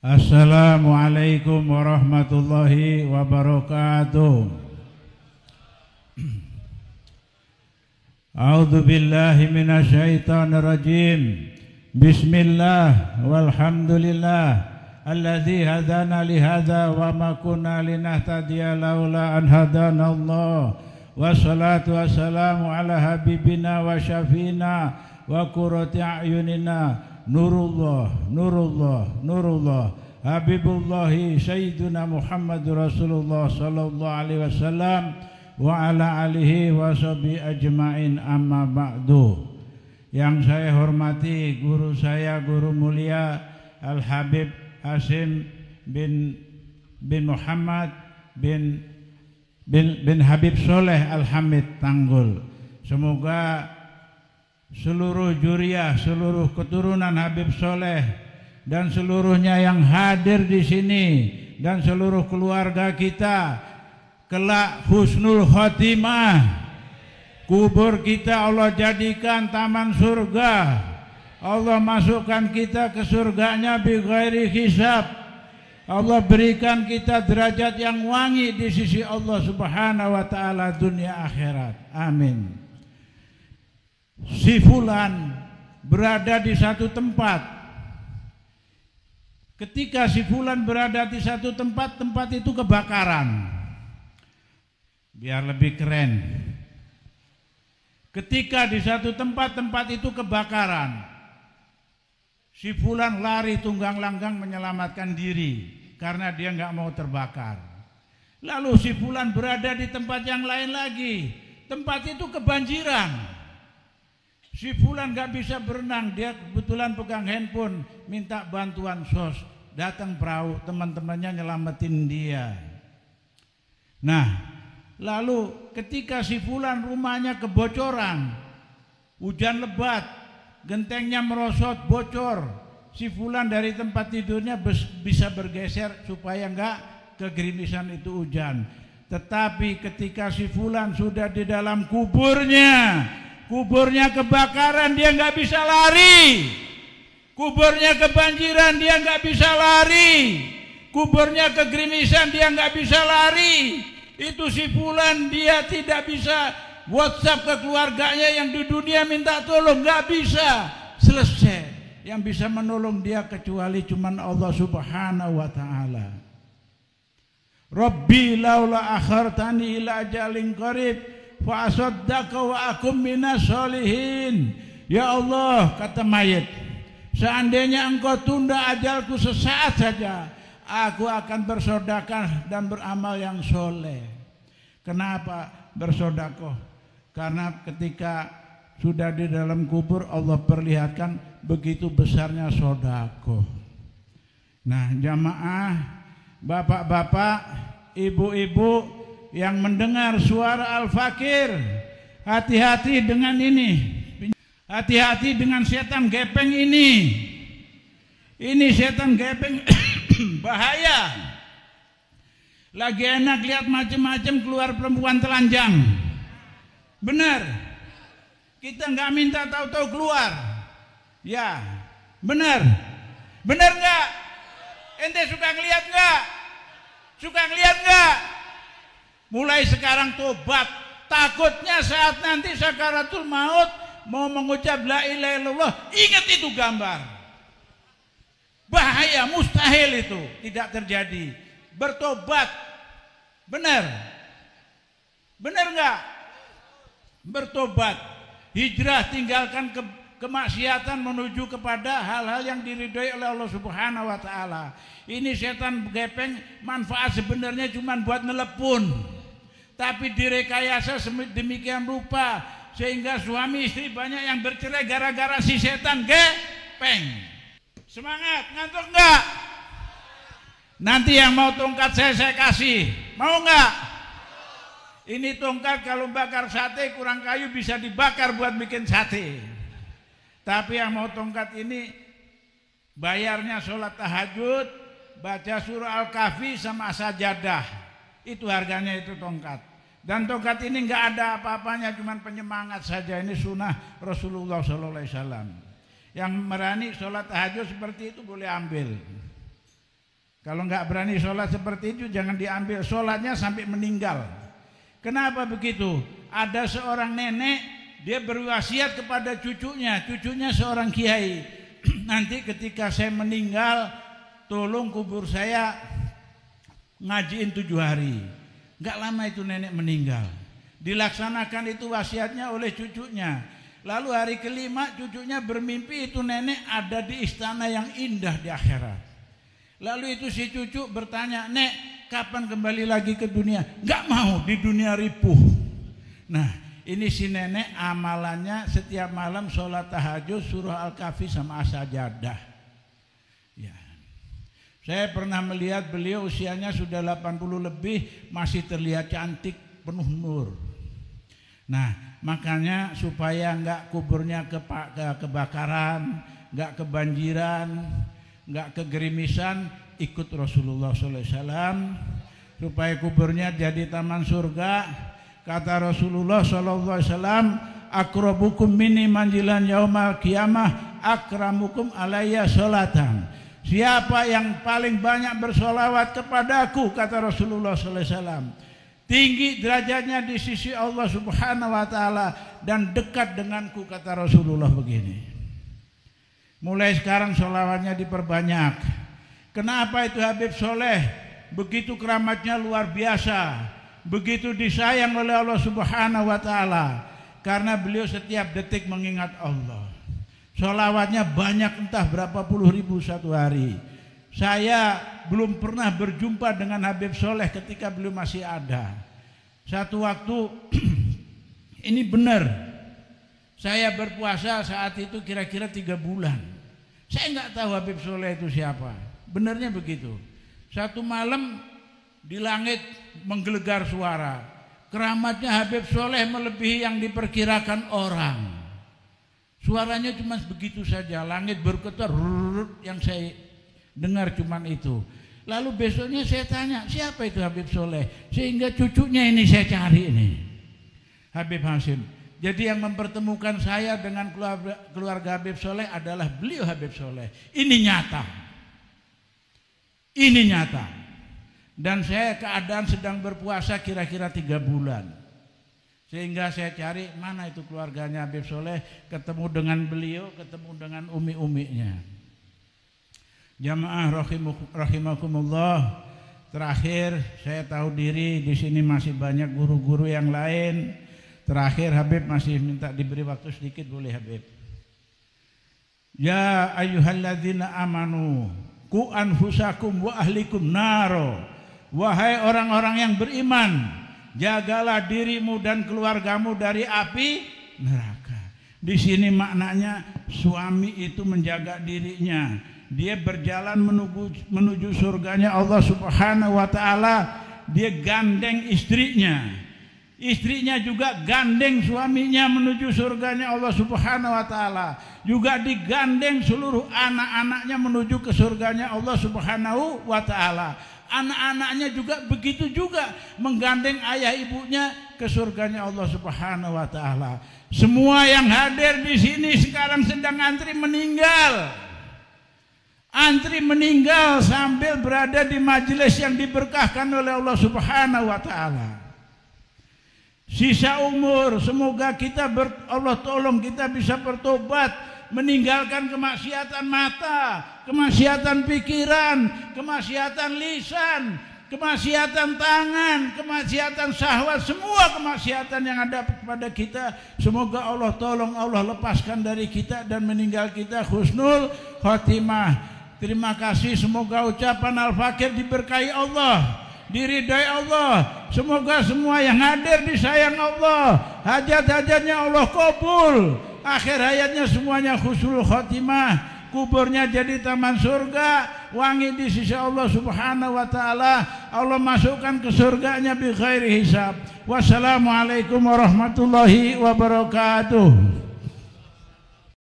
Assalamualaikum warahmatullahi wabarakatuh. A'udzu billahi minasyaitonir rajim. Bismillah walhamdulillah alladzi hadana li hadza wa ma kunna linahtadiya laula an hadana Allah. Wassalatu wassalamu ala habibina wa syafiina wa qurrati a'yunina Nurullah, Nurullah, Nurullah, Habibullahi Sayyiduna Muhammadur Rasulullah sallallahu alaihi wasallam wa ala alihi wa sahbihi ajma'in, amma ba'du. Yang saya hormati guru saya, guru mulia Al-Habib Hasim bin Muhammad bin Habib Soleh Al-Hamid Tanggul. Semoga seluruh juriyah, seluruh keturunan Habib Soleh dan seluruhnya yang hadir di sini dan seluruh keluarga kita kelak husnul khotimah. Kubur kita Allah jadikan taman surga. Allah masukkan kita ke surganya bi ghairi hisab. Allah berikan kita derajat yang wangi di sisi Allah Subhanahu wa taala dunia akhirat. Amin. Si fulan berada di satu tempat. Ketika si fulan berada di satu tempat, tempat itu kebakaran. Biar lebih keren. Ketika di satu tempat, tempat itu kebakaran. Si fulan lari tunggang langgang menyelamatkan diri karena dia nggak mau terbakar. Lalu si fulan berada di tempat yang lain lagi. Tempat itu kebanjiran. Si fulan gak bisa berenang, dia kebetulan pegang handphone, minta bantuan SOS, datang perahu, teman-temannya nyelamatin dia. Nah, lalu ketika si fulan rumahnya kebocoran, hujan lebat, gentengnya merosot, bocor, si fulan dari tempat tidurnya bisa bergeser supaya gak kegerimisan itu hujan. Tetapi ketika si fulan sudah di dalam kuburnya kebakaran, dia nggak bisa lari. Kuburnya kebanjiran, dia nggak bisa lari. Kuburnya kegerimisan, dia nggak bisa lari. Itu si fulan, dia tidak bisa WhatsApp ke keluarganya yang di dunia minta tolong, nggak bisa. Selesai. Yang bisa menolong dia kecuali cuman Allah Subhanahu wa taala. Rabbi laula akhartani ila ajalin qarib fa asaddaqa wa akum minas solihin. Ya Allah, kata mayit, seandainya engkau tunda ajalku sesaat saja, aku akan bersedekah dan beramal yang soleh. Kenapa bersedekah? Karena ketika sudah di dalam kubur Allah perlihatkan begitu besarnya sedekah. Nah, jamaah, bapak-bapak, ibu-ibu yang mendengar suara Al-Fakir, hati-hati dengan ini. Hati-hati dengan setan gepeng ini. Ini setan gepeng bahaya. Lagi enak lihat macam-macam keluar perempuan telanjang. Benar. Kita nggak minta tahu-tahu keluar. Ya, benar. Benar nggak? Ente suka ngeliat nggak? Suka ngeliat nggak? Mulai sekarang tobat. Takutnya saat nanti sakaratul maut mau mengucap la ilaha illallah, ingat itu gambar. Bahaya, mustahil itu tidak terjadi. Bertobat. Benar. Benar nggak? Bertobat. Hijrah, tinggalkan kemaksiatan menuju kepada hal-hal yang diridhoi oleh Allah Subhanahu wa taala. Ini setan gepeng manfaat sebenarnya cuma buat nelepon. Tapi direkayasa demikian rupa sehingga suami istri banyak yang bercerai gara-gara si setan gepeng. Semangat, ngantuk enggak? Nanti yang mau tongkat saya kasih. Mau enggak? Ini tongkat kalau bakar sate kurang kayu bisa dibakar buat bikin sate. Tapi yang mau tongkat ini bayarnya sholat tahajud, baca surah Al-Kahfi sama sajadah. Itu harganya itu tongkat. Dan tongkat ini enggak ada apa-apanya, cuma penyemangat saja. Ini sunnah Rasulullah SAW. Yang merani sholat tahajud seperti itu boleh ambil. Kalau nggak berani sholat seperti itu, jangan diambil sholatnya sampai meninggal. Kenapa begitu? Ada seorang nenek, dia berwasiat kepada cucunya seorang kiai. Nanti ketika saya meninggal, tolong kubur saya ngajiin 7 hari. Nggak lama itu nenek meninggal. Dilaksanakan itu wasiatnya oleh cucunya. Lalu hari kelima cucunya bermimpi itu nenek ada di istana yang indah di akhirat. Lalu itu si cucu bertanya, "Nek, kapan kembali lagi ke dunia?" "Nggak mau, di dunia ripuh." Nah, ini si nenek amalannya setiap malam sholat tahajud, surah Al-Kahfi sama As-Sajadah. Ya. Saya pernah melihat beliau usianya sudah 80 lebih, masih terlihat cantik, penuh nur. Nah, makanya supaya nggak kuburnya kebakaran, nggak kebanjiran, nggak kegerimisan, ikut Rasulullah SAW supaya kuburnya jadi taman surga. Kata Rasulullah SAW, akrabukum minni manjilan yaumal qiyamah akramukum alayya sholatan. Siapa yang paling banyak bersolawat kepadaku, kata Rasulullah SAW, tinggi derajatnya di sisi Allah Subhanahu wa Ta'ala dan dekat denganku, kata Rasulullah begini. Mulai sekarang sholawatnya diperbanyak. Kenapa itu Habib Soleh begitu keramatnya luar biasa, begitu disayang oleh Allah Subhanahu wa Ta'ala? Karena beliau setiap detik mengingat Allah. Sholawatnya banyak, entah berapa puluh ribu satu hari. Saya belum pernah berjumpa dengan Habib Soleh ketika beliau masih ada. Satu waktu ini benar, saya berpuasa saat itu kira-kira 3 bulan. Saya nggak tahu Habib Soleh itu siapa. Benarnya begitu. Satu malam di langit menggelegar suara. Keramatnya Habib Soleh melebihi yang diperkirakan orang. Suaranya cuma begitu saja. Langit bergetar, yang saya dengar cuma itu. Lalu besoknya saya tanya, siapa itu Habib Soleh? Sehingga cucunya ini saya cari ini, Habib Hasim. Jadi yang mempertemukan saya dengan keluarga Habib Soleh adalah beliau Habib Soleh. Ini nyata. Ini nyata. Dan saya keadaan sedang berpuasa kira-kira 3 bulan. Sehingga saya cari mana itu keluarganya Habib Soleh. Ketemu dengan beliau, ketemu dengan umi-uminya. Jamaah rahimakumullah. Terakhir saya tahu diri di sini masih banyak guru-guru yang lain. Terakhir Habib masih minta diberi waktu sedikit, boleh Habib? Ya ayyuhalladzina amanu qu anfusakum wa ahlikum naro. Wahai orang-orang yang beriman, jagalah dirimu dan keluargamu dari api neraka. Di sini maknanya suami itu menjaga dirinya. Dia berjalan menuju surganya Allah Subhanahu wa Ta'ala. Dia gandeng istrinya. Istrinya juga gandeng suaminya menuju surganya Allah Subhanahu wa Ta'ala. Juga digandeng seluruh anak-anaknya menuju ke surganya Allah Subhanahu wa Ta'ala. Anak-anaknya juga begitu juga menggandeng ayah ibunya ke surganya Allah Subhanahu wa Ta'ala. Semua yang hadir di sini sekarang sedang antri meninggal. Antri meninggal sambil berada di majelis yang diberkahkan oleh Allah Subhanahu wa Ta'ala. Sisa umur semoga kita Allah tolong kita bisa bertobat, meninggalkan kemaksiatan mata, kemaksiatan pikiran, kemaksiatan lisan, kemaksiatan tangan, kemaksiatan syahwat, semua kemaksiatan yang ada pada kita. Semoga Allah tolong, Allah lepaskan dari kita dan meninggal kita husnul khotimah. Terima kasih, semoga ucapan Al-Fakir diberkahi Allah, diridai Allah. Semoga semua yang hadir disayang Allah, hajat-hajatnya Allah kabul, akhir hayatnya semuanya husnul khotimah, kuburnya jadi taman surga, wangi di sisi Allah Subhanahu wa Ta'ala. Allah masukkan ke surganya bi khairi hisab. Wassalamualaikum warahmatullahi wabarakatuh.